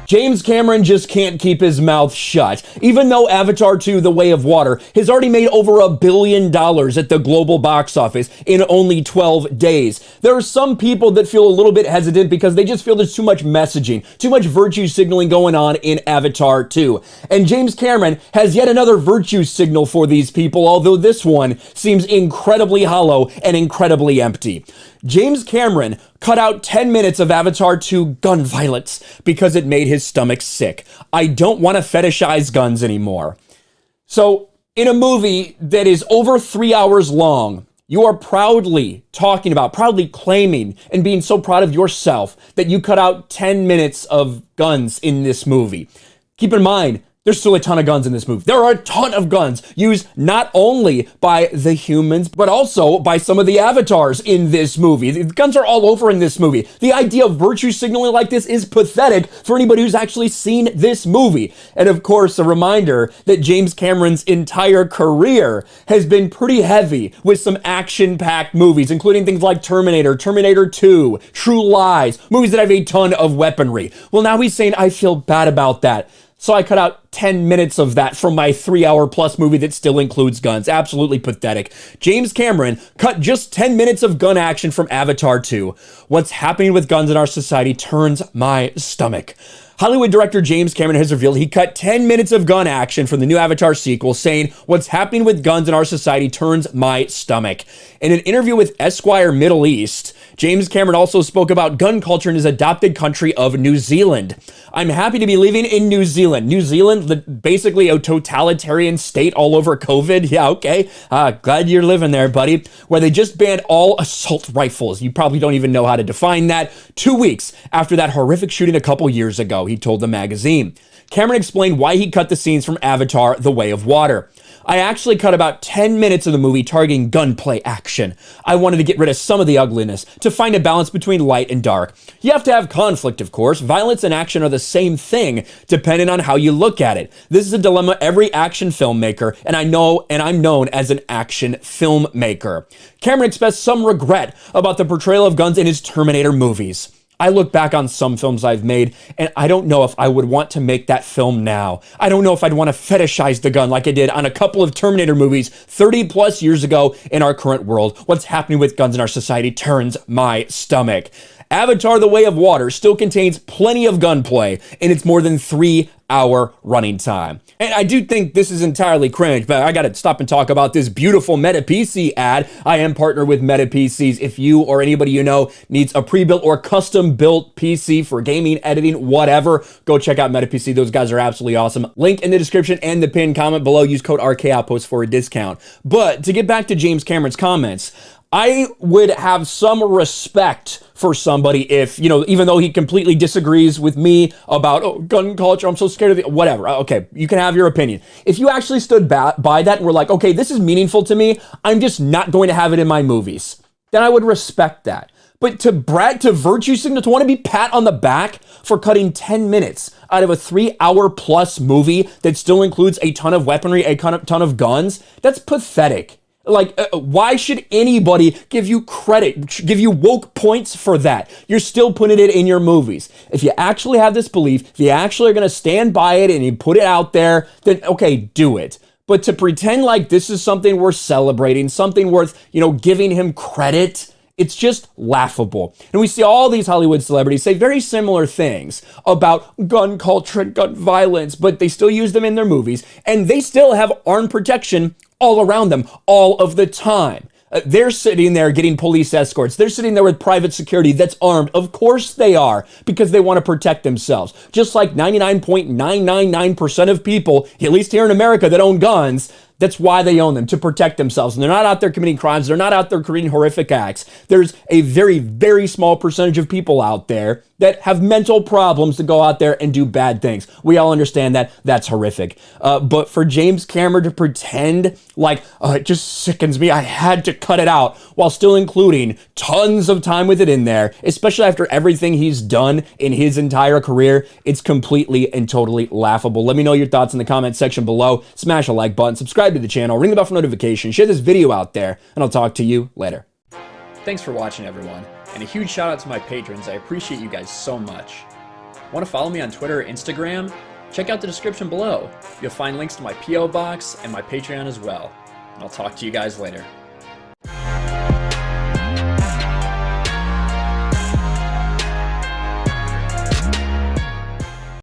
James Cameron just can't keep his mouth shut. Even though Avatar 2: The Way of Water has already made over $1 billion at the global box office in only 12 days, there are some people that feel a little bit hesitant because they just feel there's too much messaging, too much virtue signaling going on in Avatar 2. And James Cameron has yet another virtue signal for these people, although this one seems incredibly hollow and incredibly empty. James Cameron cut out 10 minutes of Avatar 2 gun violence because it made his stomach sick. I don't want to fetishize guns anymore. So, in a movie that is over 3 hours long, you are proudly talking about, proudly claiming, and being so proud of yourself that you cut out 10 minutes of guns in this movie. Keep in mind, there's still a ton of guns in this movie. There are a ton of guns used not only by the humans, but also by some of the avatars in this movie. The guns are all over in this movie. The idea of virtue signaling like this is pathetic for anybody who's actually seen this movie. And of course, a reminder that James Cameron's entire career has been pretty heavy with some action-packed movies, including things like Terminator, Terminator 2, True Lies, movies that have a ton of weaponry. Well, now he's saying, I feel bad about that. So I cut out 10 minutes of that from my 3-hour-plus movie that still includes guns. Absolutely pathetic. James Cameron cut just 10 minutes of gun action from Avatar 2. What's happening with guns in our society turns my stomach. Hollywood director James Cameron has revealed he cut 10 minutes of gun action from the new Avatar sequel, saying, "What's happening with guns in our society turns my stomach." In an interview with Esquire Middle East, James Cameron also spoke about gun culture in his adopted country of New Zealand. "I'm happy to be living in New Zealand." New Zealand, basically a totalitarian state all over COVID. Yeah, okay. Glad you're living there, buddy. Where they just banned all assault rifles. You probably don't even know how to define that. 2 weeks after that horrific shooting a couple years ago, he told the magazine. Cameron explained why he cut the scenes from Avatar: The Way of Water. "I actually cut about 10 minutes of the movie targeting gunplay action. I wanted to get rid of some of the ugliness, to find a balance between light and dark. You have to have conflict, of course. Violence and action are the same thing, depending on how you look at it. This is a dilemma every action filmmaker, and I'm known as an action filmmaker." Cameron expressed some regret about the portrayal of guns in his Terminator movies. "I look back on some films I've made, and I don't know if I would want to make that film now. I don't know if I'd want to fetishize the gun like I did on a couple of Terminator movies 30 plus years ago in our current world. What's happening with guns in our society turns my stomach." Avatar: The Way of Water still contains plenty of gunplay in its more than 3-hour running time. And I do think this is entirely cringe, but I gotta stop and talk about this beautiful Meta PC ad. I am partnered with Meta PCs. If you or anybody you know needs a pre-built or custom-built PC for gaming, editing, whatever, go check out Meta PC. Those guys are absolutely awesome. Link in the description and the pinned comment below. Use code RKOutpost for a discount. But to get back to James Cameron's comments, I would have some respect for somebody if, even though he completely disagrees with me about gun culture, I'm so scared of it, whatever. Okay, you can have your opinion. If you actually stood by that and were like, okay, this is meaningful to me, I'm just not going to have it in my movies, then I would respect that. But to brag, to virtue signal, to want to be pat on the back for cutting 10 minutes out of a 3-hour plus movie that still includes a ton of weaponry, a ton of guns, that's pathetic. Like, why should anybody give you credit, give you woke points for that? You're still putting it in your movies. If you actually have this belief, if you actually are going to stand by it and you put it out there, then okay, do it. But to pretend like this is something worth celebrating, something worth, giving him credit, it's just laughable. And we see all these Hollywood celebrities say very similar things about gun culture and gun violence, but they still use them in their movies, and they still have armed protection all around them, all of the time. They're sitting there getting police escorts. They're sitting there with private security that's armed. Of course they are, because they want to protect themselves. Just like 99.999% of people, at least here in America, that own guns, that's why they own them, to protect themselves. And they're not out there committing crimes. They're not out there committing horrific acts. There's a very, very small percentage of people out there that have mental problems to go out there and do bad things. We all understand that. That's horrific. But for James Cameron to pretend like, it just sickens me, I had to cut it out, while still including tons of time with it in there, especially after everything he's done in his entire career, it's completely and totally laughable. Let me know your thoughts in the comment section below. Smash a like button, subscribe to the channel, ring the bell for notifications, share this video out there, and I'll talk to you later. Thanks for watching, everyone. And a huge shout out to my patrons. I appreciate you guys so much. Want to follow me on Twitter or Instagram? Check out the description below. You'll find links to my P.O. box and my Patreon as well. And I'll talk to you guys later.